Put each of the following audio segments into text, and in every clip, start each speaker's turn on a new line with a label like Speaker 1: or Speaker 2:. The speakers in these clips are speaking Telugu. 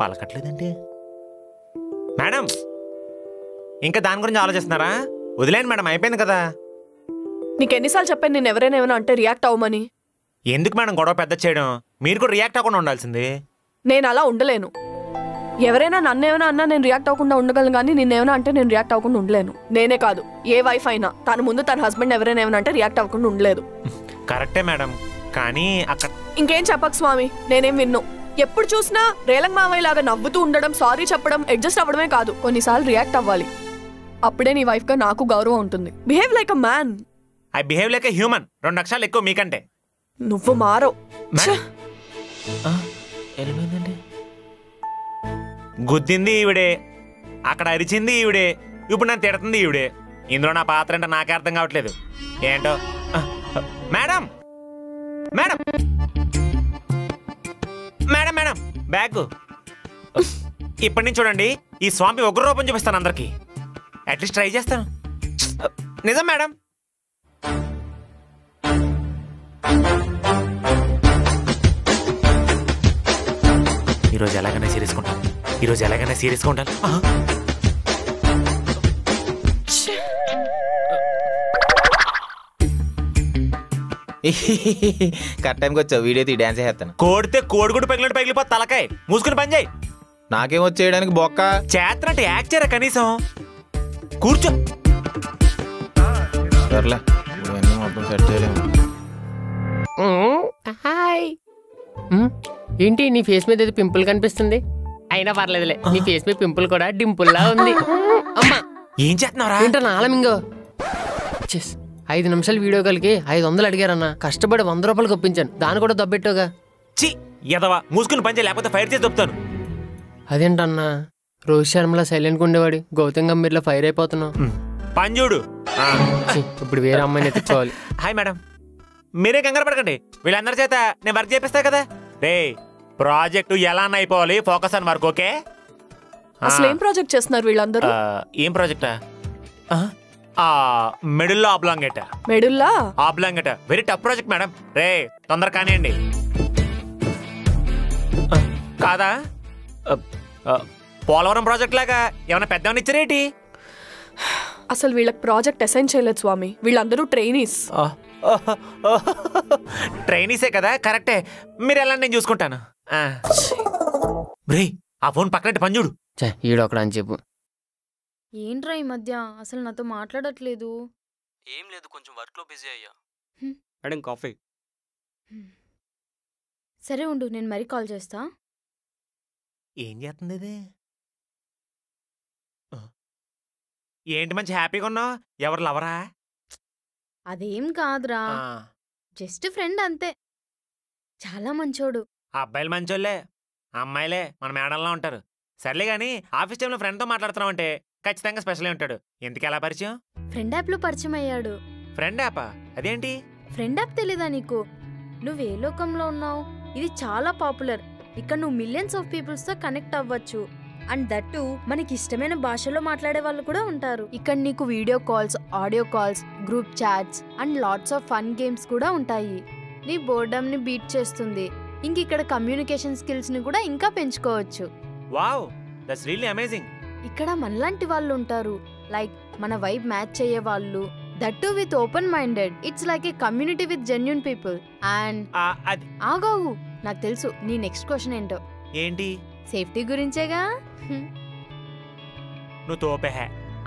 Speaker 1: పలకట్లేదండి. మేడం ఇంకా దాని గురించి ఆలోచిస్తున్నారా? వదిలేండి మేడం, అయిపోయింది కదా.
Speaker 2: నీకెన్నిసార్లు చెప్పాను నేను ఎవరైనా ఏమైనా అంటే రియాక్ట్ అవ్వమని?
Speaker 1: ఎందుకు మేడం గొడవ పెద్ద చేయడం? మీరు కూడా రియాక్ట్ అవ్వకుండా ఉండాల్సింది.
Speaker 2: నేను అలా ఉండలేను. ఎవరైనా నన్నేమైనా అన్నా నేను రియాక్ట్ అవ్వకుండా ఉండగలను, కానీ నిన్నేమైనా అంటే నేను రియాక్ట్ అవ్వకుండా ఉండలేను. నేనే కాదు, ఏ వైఫ్ అయినా తన ముందు తన హస్బెండ్ ఎవరైనా ఏమైనా అంటే రియాక్ట్ అవ్వకుండా ఉండలేదు.
Speaker 1: కరెక్టే మేడం, కానీ అక్కడ
Speaker 2: ఇంకేం చెప్పకు స్వామి, నేనేం విన్ను. ఎప్పుడు చూసినా రేలంగ్ మావయ్య లాగా నవ్వుతూ ఉండడం, సారీ చెప్పడం, అడ్జస్ట్ అవ్వడమే కాదు, కొన్నిసార్లు రియాక్ట్ అవ్వాలి. అప్పుడే నీ వైఫ్ గా నాకు గౌరవం ఉంటుంది. Behave like a man.
Speaker 1: I behave like a human. 2 అక్షరాలు ఎక్కువ మీకంటే.
Speaker 2: నువ్వు మారో.
Speaker 1: గుద్దింది ఈవిడే, అక్కడ అరిచింది ఈవిడే, ఇప్పుడు నన్ను తిడుతుంది ఈవిడే. ఇందులో నా పాత్ర అంటే నాకే అర్థం కావట్లేదు ఏంటో. Madam madam madam madam bag. ఇప్పటి నుంచి చూడండి, ఈ స్వామి ఉగ్ర రూపం చూపిస్తాను అందరికి. అట్లీస్ట్ ట్రై చేస్తాను. నిజం మేడం. ఈరోజు ఎలాగైనా సీరియస్గా ఉంటాను.
Speaker 3: కరెక్ట్ టైంకి వచ్చావు. వీడియో తీ, డాన్స్ చేస్తాను.
Speaker 1: కోడితే కోడిగుడు పగిలిపోతే తలకాయ మూసుకుని పని చేయి.
Speaker 3: నాకేం వచ్చేయడానికి బొక్క.
Speaker 1: చేతనంటే యాక్ట్ చేయరా కనీసం. కూర్చో.
Speaker 3: సర్లే, ఇవన్నీ మొత్తం సెట్ చేయలేము.
Speaker 4: హాయ్. ఏంటి నీ ఫేస్ మీద ఏదో పింపుల్ కనిపిస్తుంది? అయినా పర్లేదులే, నీ ఫేస్ మీద పింపుల్ కూడా డింపుల్లా ఉంది. అమ్మా
Speaker 1: ఏం చేస్తున్నారా?
Speaker 4: ఏంటో నాలమింగో 5 నిమిషాలు వీడియో కాల్కి 500 అడిగారన్నా. కష్టపడి 100 రూపాయలు ఒప్పించాను, దాన్ని కూడా దబ్బెట్టోగా.
Speaker 1: చి ఎదవా, మూసుకుని పని చేయి, లేకపోతే ఫైర్ చేసి దొప్పుతాను.
Speaker 4: అదేంటన్నా, రోహిత్ శర్మలా సైలెంట్గా ఉండేవాడి గౌతమ్ గంభీర్లా ఫైర్ అయిపోతున్నావు.
Speaker 1: పని చూడు.
Speaker 4: ఇప్పుడు వేరే అమ్మాయిని ఎత్తుకోవాలి.
Speaker 1: హాయ్ మేడం, మీరే కంగారు పడకండి, వీళ్ళందరి చేత నేను వర్క్ చేపిస్తా కదా. రే ప్రాజెక్టు ఎలా అయిపోవాలి, ఫోకస్ అని వర్క్. ఓకే.
Speaker 2: అసలు ఏం ప్రాజెక్ట్ చేస్తున్నారు వీళ్ళందరూ?
Speaker 1: ఏం ప్రాజెక్టా? మిడిల్లో oblongata.
Speaker 2: Medulla
Speaker 1: oblongata very tough project madam. రే తొందర కానివ్వండి. కాదా? పోలవరం ప్రాజెక్ట్ లాగా ఏమైనా పెద్దవని ఇచ్చారేటి?
Speaker 2: అసలు వీళ్ళకి ప్రాజెక్ట్ అసైన్ చేయలేదు స్వామి, వీళ్ళందరూ ట్రైనీస్.
Speaker 1: ట్రైనీసే కదా, కరెక్టే. మీరు ఎలా నేను చూసుకుంటాను. రే ఆ ఫోన్ పక్కన పని చూడు.
Speaker 4: ఈడొకడు అని చెప్పు.
Speaker 5: ఏంట్రా ఈ మధ్య అసలు నాతో మాట్లాడట్లేదు?
Speaker 6: ఏం లేదు, కొంచెం వర్క్లో బిజీ అయ్యా. Madam coffee.
Speaker 5: సరే ఉండు, నేను మరీ కాల్ చేస్తా.
Speaker 1: ఏం చేస్తుంది ఇది? ఏంటి మంచి హ్యాపీగా ఉన్నావు? ఎవరు లవరా?
Speaker 5: అదేం కాదురా, జస్ట్ ఫ్రెండ్ అంతే. చాలా మంచోడు.
Speaker 1: అబ్బాయిలు మంచోళ్ళే, అమ్మాయిలే మన మేడంలా ఉంటారు. సర్లే గాని ఆఫీస్ టైంలో ఫ్రెండ్తో మాట్లాడుతున్నావు అంటే ఖచ్చితంగా స్పెషల్ ఉంటాడు. ఎందుకు ఎలా పరిచయం?
Speaker 5: ఫ్రెండ్ యాప్ లో పరిచయం అయ్యాడు.
Speaker 1: ఫ్రెండ్ యాపా? అదేంటి?
Speaker 5: ఫ్రెండ్ యాప్ తెలీదా నీకు? నువ్వు ఏ లోకంలో ఉన్నావు? ఇది చాలా పాపులర్. ఇక్కడ నువ్వు మిలియన్స్ ఆఫ్ పీపుల్స్ తో కనెక్ట్ అవ్వచ్చు. అండ్ దట్టు మనకి ఇష్టమైన భాషలో మాట్లాడే వాళ్ళు కూడా ఉంటారు. ఇక్కడ నీకు video calls, audio calls, group chats and lots of fun games కూడా ఉంటాయి. నీ బోర్డమ్ ని బీట్ చేస్తుంది. ఇంక ఇక్కడ కమ్యూనికేషన్ స్కిల్స్ ని కూడా ఇంకా పెంచుకోవచ్చు.
Speaker 1: Wow, that's really amazing.
Speaker 5: ఇక్కడ మనలాంటి వాళ్ళు ఉంటారు, లైక్ మన వైబ్ మ్యాచ్ అయ్యే వాళ్ళు. That with open minded. It's like A community with genuine people. And ఆగాగు, నాకు తెలుసు నీ నెక్స్ట్ క్వశ్చన్ ఏంటో.
Speaker 1: ఏంటి?
Speaker 5: సేఫ్టీ గురించేగా.
Speaker 1: నువ్వు తోపే.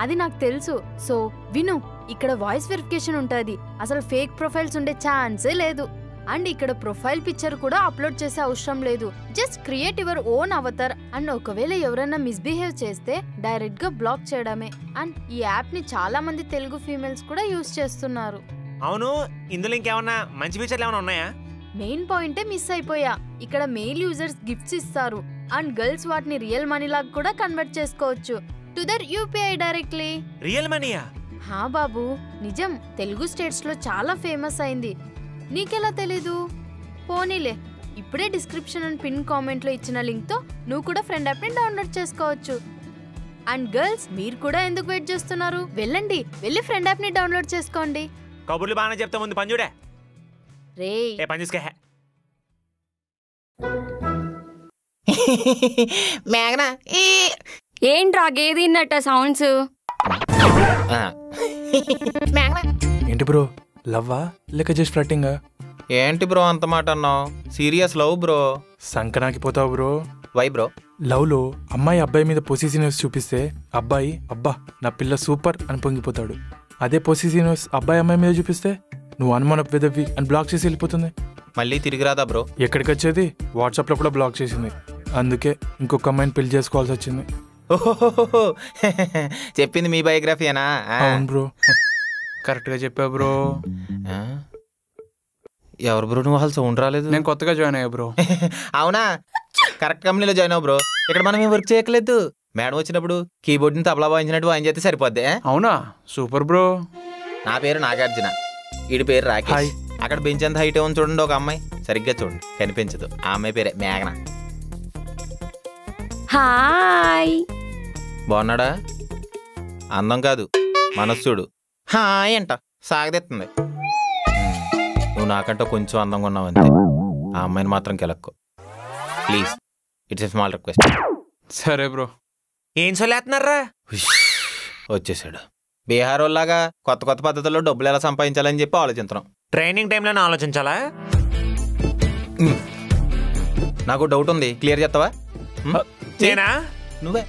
Speaker 5: అది నాకు తెలుసు. సో విను, ఇక్కడ వాయిస్ వెరిఫికేషన్ ఉంటుంది. అసలు ఫేక్ ప్రొఫైల్స్ ఉండే ఛాన్సే లేదు. అండ్ ఇక్కడ ప్రొఫైల్ పిక్చర్ కూడా అప్లోడ్ చేసే అవసరం లేదు. Just create your own Avatar. And ఒకవేళ ఎవరైనా మిస్బిహేవ్ చేస్తే డైరెక్ట్ గా బ్లాక్ చేయడమే. అండ్ ఈ యాప్ ని చాలా మంది తెలుగు ఫీమేల్స్ కూడా యూజ్ చేస్తున్నారు.
Speaker 1: అవును, ఇందులో ఇంకేమన్నా మంచి ఫీచర్లు ఏమైనా ఉన్నాయా?
Speaker 5: మెయిన్ పాయింటే మిస్ అయిపోయా. ఇక్కడ మెయిల్ యూజర్స్ గిఫ్ట్స్ ఇస్తారు. అండ్ గర్ల్స్ వాటిని రియల్ మనీ లాగా కూడా కన్వర్ట్ చేసుకోవచ్చు to their UPI directly.
Speaker 1: Real మనీయా?
Speaker 5: హా బాబు, నిజం. తెలుగు స్టేట్స్ లో చాలా ఫేమస్ అయింది. నీకెలా తెలీదు? పోనీలే, ఇప్పుడే డిస్క్రిప్షన్ అండ్ పిన్ కామెంట్ లో ఇచ్చిన లింక్ తో నువ్వు కూడా ఫ్రెండ్ యాప్ ని డౌన్లోడ్ చేసుకోవచ్చు. అండ్ గర్ల్స్, మీరు కూడా ఎందుకు వెయిట్ చేస్తున్నారు? వెళ్ళండి, వెళ్ళి ఫ్రెండ్ యాప్ ని డౌన్లోడ్ చేసుకోండి.
Speaker 1: కబుర్లు బాగానే చెప్తా, ముందు పని చూడే.
Speaker 5: రే
Speaker 1: పని చూసుకో.
Speaker 3: మేఘనా
Speaker 7: ఏంట్రా గేది ఇన్నట్ట సౌండ్స్?
Speaker 8: ఏంటి బ్రో, లవ్వా లేక జస్ట్ ఫ్లట్టింగా?
Speaker 3: ఏంటి బ్రో అంత మాట అన్నావు? Serious love bro.
Speaker 8: సంకనాకి పోతావు బ్రో.
Speaker 3: Why bro?
Speaker 8: లవ్ లో అమ్మాయి అబ్బాయి మీద పొసిసివ్నెస్ చూపిస్తే అబ్బాయి అబ్బా నా పిల్ల సూపర్ అని పొంగిపోతాడు. అదే పొసిసివ్నెస్ అబ్బాయి అమ్మాయి మీద చూపిస్తే నువ్వు అనుమానపు వెదవి అని బ్లాక్ చేసి వెళ్ళిపోతుంది.
Speaker 3: మళ్ళీ తిరిగి రాదా బ్రో?
Speaker 8: ఎక్కడికి వచ్చేది, వాట్సాప్లో కూడా బ్లాక్ చేసింది. అందుకే ఇంకొక అమ్మాయిని పెళ్లి చేసుకోవాల్సి వచ్చింది.
Speaker 3: ఓహో చెప్పింది మీ బయోగ్రఫీనా?
Speaker 8: అవును బ్రో, కరెక్ట్గా చెప్పా బ్రో.
Speaker 3: ఎవరు బ్రో నువ్వు? అసలు సౌండ్ రాలేదు.
Speaker 8: నేను కొత్తగా జాయిన్ అయ్యా బ్రో.
Speaker 3: అవునా? కరెక్ట్ కంపెనీలో జాయిన్ అవ్వు బ్రో. ఇక్కడ మనం ఏం వర్క్ చేయట్లేదు. మేడం వచ్చినప్పుడు కీబోర్డ్ని తబలా వాయించినట్టు వాయిన్ చేస్తే సరిపోద్ది.
Speaker 8: అవునా? Super bro.
Speaker 3: నా పేరు నాగార్జున, వీడి పేరు రాకేష్. అక్కడ బెంచ్ ఎంత హైట్ ఉంది చూడండి, ఒక అమ్మాయి సరిగ్గా చూడండి కనిపించదు. ఆ అమ్మాయి పేరే మేఘన.
Speaker 7: హాయ్.
Speaker 3: బాగున్నాడా? అందం కాదు మనస్సుడు. హాయ్ అంట సాగదెత్తుంది. నువ్వు నాకంటే కొంచెం అందంగా ఉన్నావు అంతే. ఆ అమ్మాయిని మాత్రం కెలక్కు please. It's a small request.
Speaker 8: సరే బ్రో.
Speaker 1: ఏం సొల్లేస్తున్నారా?
Speaker 3: వచ్చేసాడు. బీహార్ వాళ్ళలాగా కొత్త కొత్త పద్ధతుల్లో డబ్బులు ఎలా సంపాదించాలని చెప్పి ఆలోచిస్తున్నాం.
Speaker 1: ట్రైనింగ్ టైంలోనే ఆలోచించాలా?
Speaker 3: నాకు డౌట్ ఉంది, క్లియర్ చేస్తావా?
Speaker 1: నేనా?
Speaker 3: నువ్వే.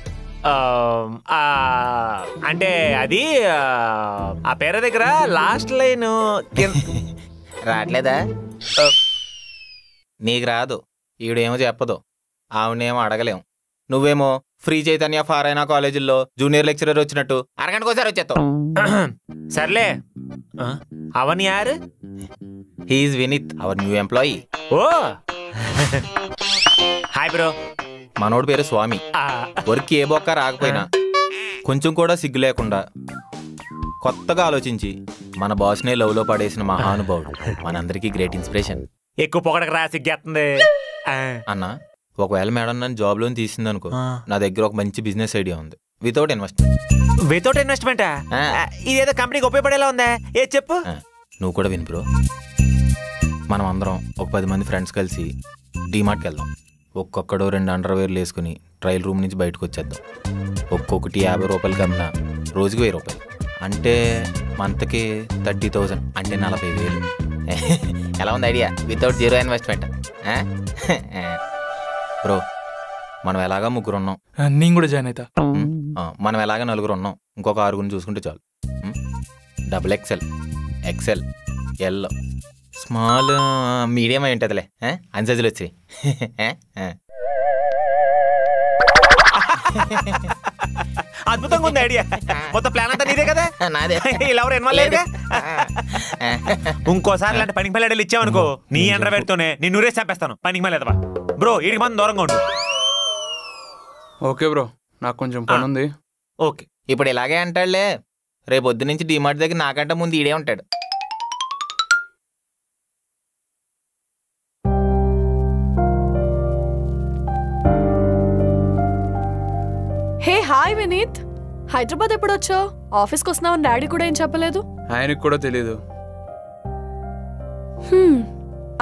Speaker 1: అంటే అది ఆ పేరు దగ్గర లాస్ట్ లైన్
Speaker 3: రావట్లేదా? నీకు రాదు, ఈవిడేమో చెప్పదు, ఆవిడేమో అడగలేము. నువ్వేమో ఫ్రీ చైతన్య ఫారైనా కాలేజీల్లో జూనియర్ లెక్చరర్ వచ్చినట్టు అరగంటకోసారి వచ్చేస్తావు.
Speaker 1: సర్లే. అవన్ యారు?
Speaker 3: He is Vineeth, our new employee.
Speaker 1: Oh hi bro.
Speaker 3: మనోడి పేరు స్వామి. వర్క్ ఏ బొక్క రాకపోయినా కొంచెం కూడా సిగ్గు లేకుండా కొత్తగా ఆలోచించి మన బాస్నే లవ్లో పడేసిన మహానుభావుడు. మనందరికీ గ్రేట్ ఇన్స్పిరేషన్.
Speaker 1: ఎక్కువ పొగడకు రా, సిగ్గేస్తుంది.
Speaker 3: అన్న ఒకవేళ మేడం నన్ను జాబ్లో తీసింది అనుకో, నా దగ్గర ఒక మంచి బిజినెస్ ఐడియా ఉంది. Without investment.
Speaker 1: వితౌట్ ఇన్వెస్ట్మెంటా? ఇదేదో కంపెనీకి ఉపయోగపడేలా ఉందా? ఏ చెప్పు.
Speaker 3: నువ్వు కూడా విను బ్రో. మనం అందరం ఒక 10 మంది ఫ్రెండ్స్ కలిసి డీమార్ట్కి వెళ్దాం. ఒక్కొక్కడు 2 అండర్వేర్లు వేసుకుని ట్రయల్ రూమ్ నుంచి బయటకు వచ్చేద్దాం. ఒక్కొక్కటి 50 రూపాయలకి అమ్మినా రోజుకి 1000 రూపాయలు అంటే మంత్కి 30,000 అంటే 40,000. ఎలా ఉంది idea? Without zero investment. Bro మనం ఎలాగా 3 ఉన్నాం.
Speaker 8: నేను కూడా జాయిన్ అవుతా.
Speaker 3: మనం ఎలాగా 4 ఉన్నాం. ఇంకొక 6 చూసుకుంటే చాలు. XXL, XL, L, small, medium అయి ఉంటుందిలే. అన్ని సైజులు వచ్చాయి.
Speaker 1: అద్భుతంగా ఉంది ఐడియా. మొత్తం ప్లాన్ అంతా నీదే కదా?
Speaker 3: నాదే.
Speaker 1: ఇలా ఎవరు ఇన్వాల్వ్ లేదుగా? ఇంకోసారి ఇలాంటి పనికి మళ్ళీ ఇచ్చావనుకో, నీ అండర్ పెడుతూనే నేను నూరేసి చంపేస్తాను. పనికి మళ్ళీ బ్రో, వీడికి మనం దూరంగా ఉండు.
Speaker 8: ఓకే బ్రో, నాకు కొంచెం పని ఉంది.
Speaker 1: ఓకే.
Speaker 3: ఇప్పుడు ఇలాగే అంటాడులే. రేపు పొద్దు నుంచి డిమార్ట్ దగ్గర నాకంటే ముందు ఈడే ఉంటాడు.
Speaker 2: హే హాయ్ వినీత్, హైదరాబాద్ ఎప్పుడు వచ్చావు? ఆఫీస్కి వస్తున్నావు డాడీ కూడా ఏం చెప్పలేదు.
Speaker 8: ఆయనకు కూడా తెలీదు.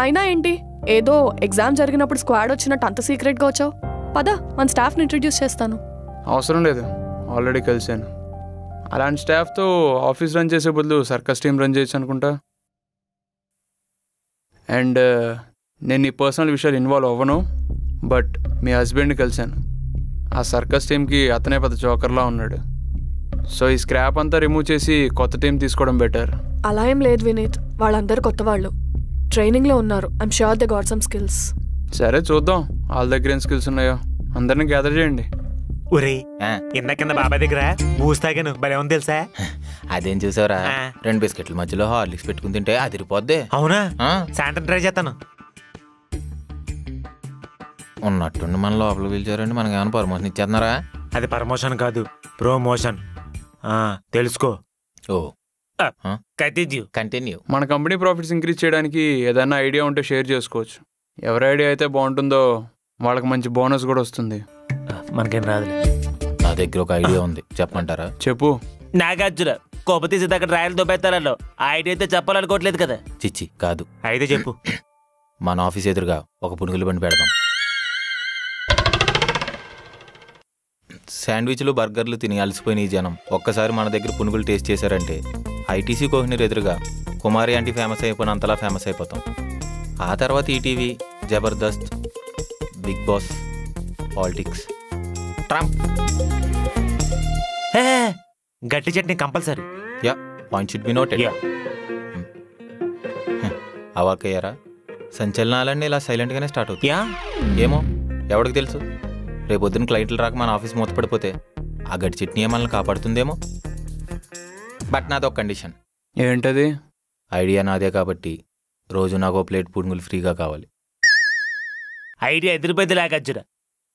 Speaker 2: అయినా ఏంటి, ఏదో ఎగ్జామ్ జరిగినప్పుడు స్క్వాడ్ వచ్చినట్టు అంత సీక్రెట్గా వచ్చావు. పద, మన స్టాఫ్ని ఇంట్రడ్యూస్ చేస్తాను.
Speaker 8: అవసరం లేదు, ఆల్రెడీ కలిసాను. అలాంటి స్టాఫ్తో ఆఫీస్ రన్ చేసే బదులు సర్కస్ టీం రన్ చేయొచ్చు అనుకుంటా. అండ్ నేను నీ పర్సనల్ విషయాలు ఇన్వాల్వ్ అవ్వను, బట్ మీ హస్బెండ్ని కలిశాను. ఆ సర్కస్ టీంకి అతనే పెద్ద జోకర్లా ఉన్నాడు. సో ఈ స్క్రాప్ అంతా రిమూవ్ చేసి కొత్త టీం తీసుకోవడం బెటర్.
Speaker 2: అలా ఏం లేదు వినీత్, వాళ్ళందరూ కొత్త వాళ్ళు, ట్రైనింగ్లో ఉన్నారు. I'm sure they got some skills.
Speaker 8: సరే చూద్దాం వాళ్ళ దగ్గర ఏం స్కిల్స్ ఉన్నాయో. అందరినీ గ్యాదర్ చేయండి.
Speaker 1: ఒరే కింద బాబాయ్ దగ్గర బూస్ తాగాను, భలే ఉంది తెలుసా?
Speaker 3: అదేం చూసావరా? 2 బిస్కెట్ల మధ్యలో హార్లిక్స్ పెట్టుకుని తింటే అదిరిపోద్ది.
Speaker 1: అవునా? సాయంత్రం ట్రై చేస్తాను.
Speaker 3: ఉన్నట్టుండి మన లోపల పిలిచారండి. మనకి ఏమైనా ప్రమోషన్ ఇచ్చేస్తున్నారా?
Speaker 1: అది ప్రమోషన్ కాదు, ప్రమోషన్. తెలుసుకో.
Speaker 3: ఓ
Speaker 1: కంటిన్యూ.
Speaker 8: మన కంపెనీ ప్రాఫిట్స్ ఇంక్రీజ్ చేయడానికి ఏదైనా ఐడియా ఉంటే షేర్ చేసుకోవచ్చు. ఎవరి ఐడియా అయితే బాగుంటుందో వాళ్ళకి మంచి బోనస్ కూడా వస్తుంది.
Speaker 1: మనకేం రాదులే.
Speaker 3: నా దగ్గర ఒక ఐడియా ఉంది, చెప్పమంటారా?
Speaker 8: చెప్పు.
Speaker 1: నాగార్జున కోప తీసి దగ్గర రాయలు దొబ్బెత్తారలో ఆ ఐడియా అయితే చెప్పాలనుకోవట్లేదు కదా?
Speaker 3: చిచ్చి కాదు.
Speaker 1: అయితే చెప్పు.
Speaker 3: మన ఆఫీస్ ఎదురుగా ఒక పునుగుల బండి పెడదాం. శాండ్విచ్లు బర్గర్లు తిని అలసిపోయిన ఈ జనం ఒక్కసారి మన దగ్గర పునుగులు టేస్ట్ చేశారంటే ఐటీసీ కోహినూర్ ఎదురుగా కుమారి ఆంటీ ఫేమస్ అయిపోయినంతలా ఫేమస్ అయిపోతాం. ఆ తర్వాత ETV, Jabardasth, Bigg Boss, politics, Trump.
Speaker 1: గట్టి chutney compulsory.
Speaker 3: Yeah, point should be noted. అవాకయ్యారా, సంచలనాలన్నీ ఇలా సైలెంట్గానే స్టార్ట్ అవుతాయి.
Speaker 1: యా,
Speaker 3: ఏమో ఎవరికి తెలుసు, రేపొద్దున క్లయింట్లు రాక మన ఆఫీస్ మూతపడిపోతే ఆ గట్టి చట్నీ మనల్ని కాపాడుతుందేమో. బట్ నాది ఒక కండిషన్.
Speaker 8: ఏంటది?
Speaker 3: ఐడియా నాదే కాబట్టి రోజు నాకు ఒక ప్లేట్ పునుగులు ఫ్రీగా కావాలి.
Speaker 1: ఐడియా ఎదురుపోయింది లేకచ్చురా.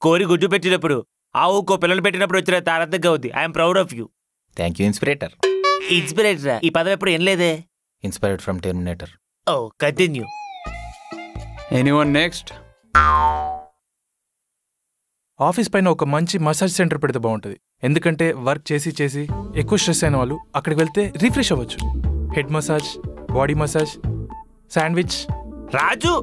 Speaker 1: కోరి గుడ్డు పెట్టినప్పుడు ఆవుకో పిల్లలు పెట్టినప్పుడు వచ్చిన తారద్దగా అవుద్ది. I'm proud of you.
Speaker 3: Thank you inspirator.
Speaker 1: ఇన్స్పిరేటరా? ఈ పదం ఎప్పుడు ఏం లేదే.
Speaker 3: Inspired from Terminator.
Speaker 1: Oh, continue.
Speaker 8: Anyone next?
Speaker 9: Office పైన ఒక మంచి మసాజ్ సెంటర్ పెడితే బాగుంటుంది. ఎందుకంటే వర్క్ చేసి చేసి ఎక్కువ స్ట్రెస్ అయిన వాళ్ళు అక్కడికి వెళ్తే రిఫ్రెష్ అవ్వచ్చు. Head massage, body massage, sandwich.
Speaker 1: Raju,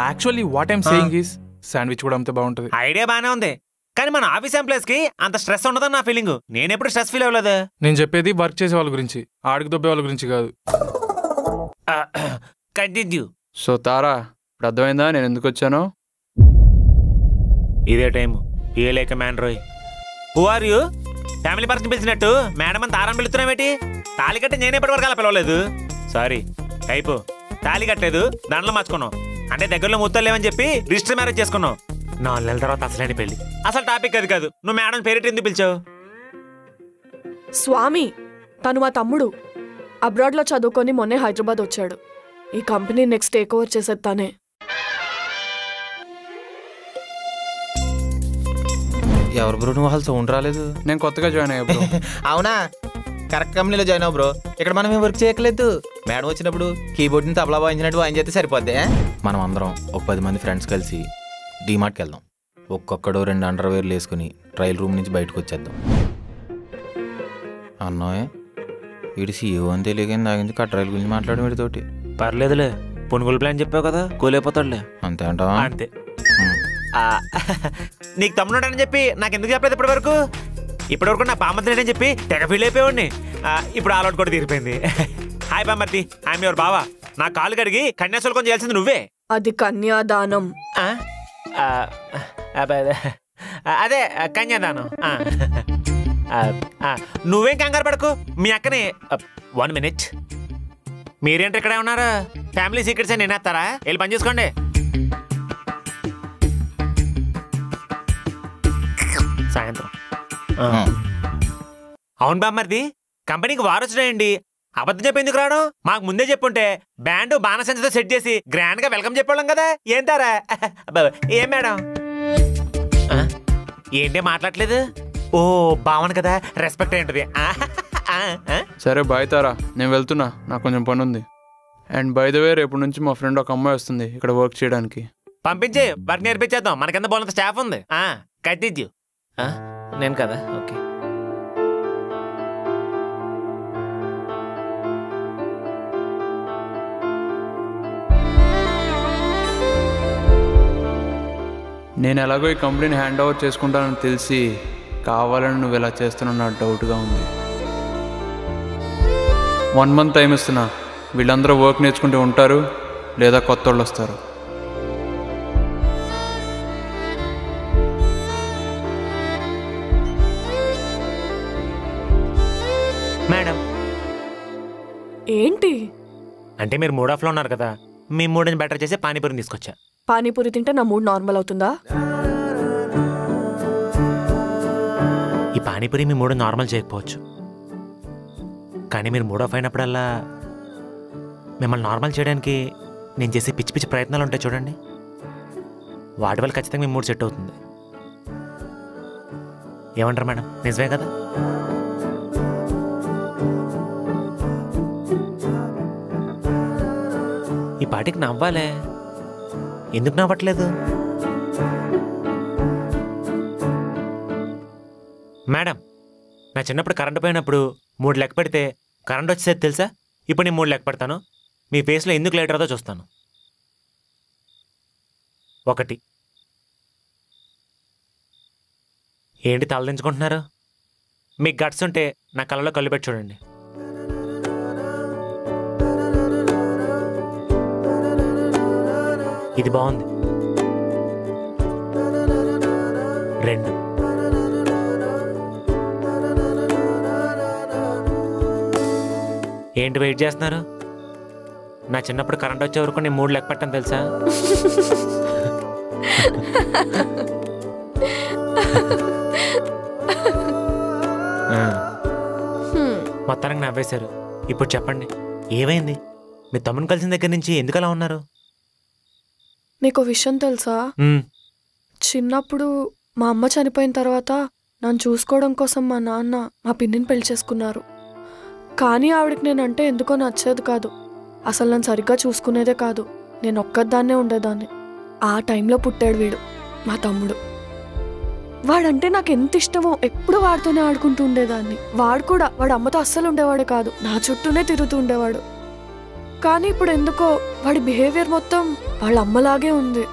Speaker 9: actually what I'm saying is sandwich కూడా అంతే బాగుంటుంది.
Speaker 1: ఐడియా బానే ఉంది, కానీ మన ఆఫీస్ ఎంప్లాయీస్ కి అంత స్ట్రెస్ ఉండదని నా ఫీలింగ్. నేను ఎప్పుడు స్ట్రెస్ ఫీల్ అవ్వలేదు.
Speaker 9: నేను చెప్పేది వర్క్ చేసే వాళ్ళ గురించి, ఆడికి దొబ్బే వాళ్ళ గురించి కాదు.
Speaker 1: కంటిన్యూ.
Speaker 8: సో తారా, ఇప్పుడు అర్థమైందా నేను ఎందుకు వచ్చానో?
Speaker 1: ఇదే టైం పియలేక మ్యాన్ రోయ్. Who are you? Family person పిలిచినట్టు మేడం అని తారని పిలుస్తున్నావేటి? తాళి కట్టి నేను ఎప్పటివరకు అలా పిలవలేదు. సారీ అయిపో. తాళి కట్టలేదు, దండలు మార్చుకున్నావు. అంటే దగ్గరలో ముత్తలు లేవని చెప్పి రిజిస్టర్ మ్యారేజ్ చేసుకున్నావు. 4 నెలల తర్వాత అసలేంటి పెళ్లి. అసలు టాపిక్ అది కాదు. నువ్వు మేడం పేరెట్ ఎందుకు పిలిచావు?
Speaker 2: స్వామి, తను మా తమ్ముడు. అబ్రాడ్లో చదువుకొని మొన్నే హైదరాబాద్ వచ్చాడు. ఈ కంపెనీ నెక్స్ట్ టేక్ ఓవర్ చేసేది తనే.
Speaker 3: ఎవరు బ్రో నువ్వు అసలు సౌండ్ రాలేదు?
Speaker 8: నేను కొత్తగా జాయిన్ అయ్యా బ్రో.
Speaker 3: అవునా? కరెక్ట్ కంపెనీలో జాయిన్ అవ్వు బ్రో. ఇక్కడ మనం ఏం వర్క్ చేయట్లేదు. మేడం వచ్చినప్పుడు కీబోర్డ్ని తబలా వాయించినట్టు వాయించేస్తే సరిపోద్ది. మనం అందరం ఒక 10 మంది ఫ్రెండ్స్ కలిసి డీమార్ట్కి వెళ్దాం. ఒక్కొక్కడో 2 అండర్వేర్లు వేసుకుని ట్రయల్ రూమ్ నుంచి బయటకు వచ్చేద్దాం. అన్నోయ్ వీడి సీఈఓ అని తెలియని దాగించి కట్రాయిల గురించి మాట్లాడి వీడితోటి.
Speaker 1: పర్లేదులే, పునుగులు ప్లాన్ చెప్పావు కదా, కూలైపోతాడులే.
Speaker 3: అంతే అంటావా?
Speaker 1: అంతే. నీకు తమ్ముడని చెప్పి నాకు ఎందుకు చెప్పలేదు ఇప్పటివరకు నా బామ్మర్దిని చెప్పి తెగ ఫీల్ అయిపోయాడిని. ఇప్పుడు ఆలోట్ కూడా తీరిపోయింది. హాయ్ బామ్మర్ది, ఐఎమ్ యువర్ బావా. నా కాలు కడిగి కన్యాశుల్కం చేయాల్సింది నువ్వే.
Speaker 2: అది కన్యాదానం.
Speaker 1: అదే కన్యాదానం. నువ్వేం కంగారు పడకు, మీ అక్కని. 1 minute. మీరేంటి ఇక్కడే ఉన్నారా? ఫ్యామిలీ సీక్రెట్స్ అని నేనేస్తారా? వెళ్ళి పని చూసుకోండి. సాయంత్రం. అవును బామ్మర్ది, కంపెనీకి వారొచ్చుడండి. అబద్ధం చెప్పి ఎందుకు రావడం? మాకు ముందే చెప్పుంటే బ్యాండ్ బాణసంచతో సెట్ చేసి గ్రాండ్ గా వెల్కమ్ చెప్పాం కదా. ఏం తారా? ఏం మేడం? ఏంటి మాట్లాడలేదు? ఓ బావను కదా, రెస్పెక్ట్ ఏంటది.
Speaker 8: సరే బాయ్ తారా, నేను వెళ్తున్నా, నాకు కొంచెం పని ఉంది. అండ్ బై ద వే, రేపు నుంచి మా ఫ్రెండ్ ఒక అమ్మాయి వస్తుంది ఇక్కడ వర్క్ చేయడానికి.
Speaker 1: పంపించి వర్క్ నేర్పించేద్దాం. మనకింద బోలంత స్టాఫ్ ఉంది. కట్టిద్దు. నేను కదా, ఓకే.
Speaker 8: నేను ఎలాగో ఈ కంపెనీని హ్యాండ్ ఓవర్ చేసుకుంటానని తెలిసి కావాలని నువ్వు ఇలా చేస్తున్నావు నాకు డౌట్గా ఉంది. 1 month టైం ఇస్తున్నా. వీళ్ళందరూ వర్క్ నేర్చుకుంటూ ఉంటారు, లేదా కొత్త వాళ్ళు వస్తారు.
Speaker 1: మేడం
Speaker 2: ఏంటి
Speaker 1: అంటే మీరు మూడ్ ఆఫ్ లో ఉన్నారు కదా, మీ మూడ్ని బెటర్ చేసి పానీపూరిని తీసుకొచ్చా.
Speaker 2: పానీపూరి తింటే నా మూడ్ నార్మల్ అవుతుందా?
Speaker 1: ఈ పానీపూరి మీ మూడ్ నార్మల్ చేయకపోవచ్చు, కానీ మీరు మూడ్ ఆఫ్ అయినప్పుడల్లా మిమ్మల్ని నార్మల్ చేయడానికి నేను చేసే పిచ్చి పిచ్చి ప్రయత్నాలు ఉంటాయి చూడండి, వాటి వల్ల ఖచ్చితంగా మీ మూడ్ సెట్ అవుతుంది. ఏమంటారు మేడం? నిజమే కదా? ఈ పాటికి నవ్వాలే, ఎందుకు నవ్వట్లేదు? మేడం, నా చిన్నప్పుడు కరెంటు పోయినప్పుడు 3 లెక్క పెడితే కరెంట్ వచ్చేది తెలుసా? ఇప్పుడు నేను 3 లెక్క పెడతాను, మీ ఫేస్లో ఎందుకు లేట్ అవుతుందో చూస్తాను. 1 ఏంటి తలదించుకుంటున్నారు? మీకు గట్స్ ఉంటే నా కళ్ళలో కళ్ళు పెట్టి చూడండి. ఇది బాగుంది. 2. ఏంటి వెయిట్ చేస్తున్నారు? నా చిన్నప్పుడు కరెంట్ వచ్చే వరకు నేను 3 లెక్క పెట్టాను తెలుసా? మొత్తానికి నవ్వేశారు. ఇప్పుడు చెప్పండి, ఏమైంది? మీ తమ్ముని కలిసిన దగ్గర నుంచి ఎందుకు అలా ఉన్నారు?
Speaker 2: నీకు విషయం తెలుసా? చిన్నప్పుడు మా అమ్మ చనిపోయిన తర్వాత నన్ను చూసుకోవడం కోసం మా నాన్న మా పిన్నిని పెళ్లి చేసుకున్నారు. కానీ ఆవిడకి నేనంటే ఎందుకో నచ్చేది కాదు. అసలు నన్ను సరిగ్గా చూసుకునేదే కాదు. నేను ఒక్కదాన్నే ఉండేదాన్ని. ఆ టైంలో పుట్టాడు వీడు, మా తమ్ముడు. వాడంటే నాకు ఎంత ఇష్టమో, ఎప్పుడు వాడితోనే ఆడుకుంటూ ఉండేదాన్ని. వాడు అమ్మతో అస్సలు ఉండేవాడే కాదు, నా చుట్టూనే తిరుగుతూ ఉండేవాడు. కానీ ఇప్పుడు ఎందుకో వాడి బిహేవియర్ మొత్తం వాళ్ళ అమ్మలాగే ఉంది.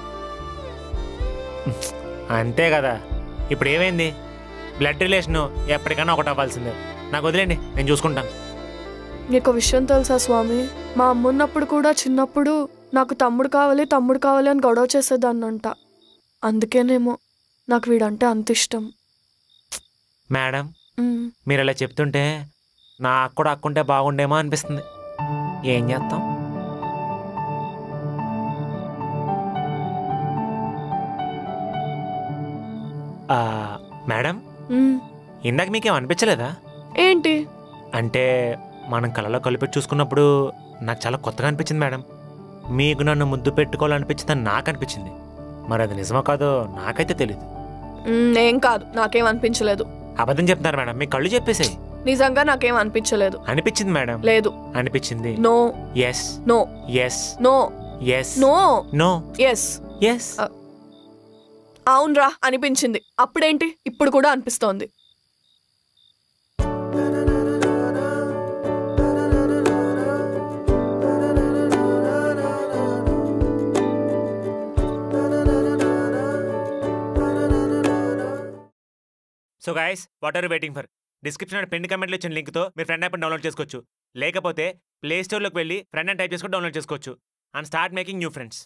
Speaker 1: అంతే కదా. ఇప్పుడు ఏమైంది? బ్లడ్ రిలేషను ఎప్పటికైనా ఒకటి అవ్వాల్సిందే. నాకు వదిలేండి, నేను చూసుకుంటాను.
Speaker 2: నీకు విషయం తెలుసా స్వామి? మా అమ్మ ఉన్నప్పుడు కూడా చిన్నప్పుడు నాకు తమ్ముడు కావాలి అని గొడవ చేసేదాన్నంట. అందుకేనేమో నాకు వీడంటే అంత ఇష్టం.
Speaker 1: మేడం, మీరు ఇలా చెప్తుంటే నాకు కూడా అక్కుంటే బాగుండేమో అనిపిస్తుంది. ఏం చేస్తాం? మేడం, ఇందాక మీకేం అనిపించలేదా?
Speaker 2: ఏంటి?
Speaker 1: అంటే మనం కళ్ళలో కలిపెట్టి చూసుకున్నప్పుడు నాకు చాలా కొత్తగా అనిపించింది మేడం. మీకు నన్ను ముద్దు పెట్టుకోవాలనిపించిందని నాకు అనిపించింది. మరి అది నిజమో కాదో నాకైతే తెలీదు.
Speaker 2: ఏం కాదు, నాకేం అనిపించలేదు.
Speaker 1: అబద్ధం చెప్తున్నారు మేడం, మీ కళ్ళు చెప్పేసాయి.
Speaker 2: నిజంగా నాకేం అనిపించలేదు.
Speaker 1: అనిపించింది మేడం.
Speaker 2: లేదు.
Speaker 1: అనిపించింది.
Speaker 2: No.
Speaker 1: Yes.
Speaker 2: No.
Speaker 1: Yes.
Speaker 2: No.
Speaker 1: Yes.
Speaker 2: No.
Speaker 1: No.
Speaker 2: Yes.
Speaker 1: Yes.
Speaker 2: అవునరా, అనిపించింది. అప్పుడేంటి, ఇప్పుడు కూడా అనిపిస్తోంది.
Speaker 1: So guys, what are waiting for? Description పెండ్ కమెంట్లో ఇచ్చిన లింక్తో మీరు ఫ్రెండ్ యాప్ డౌన్లోడ్ చేసుకోవచ్చు. లేకపోతే ప్లే స్టోర్లోకి వెళ్ళి ఫ్రెండ్ అని టైప్ చేసుకొని డౌన్లోడ్ చేసుకోవచ్చు. And start making new friends.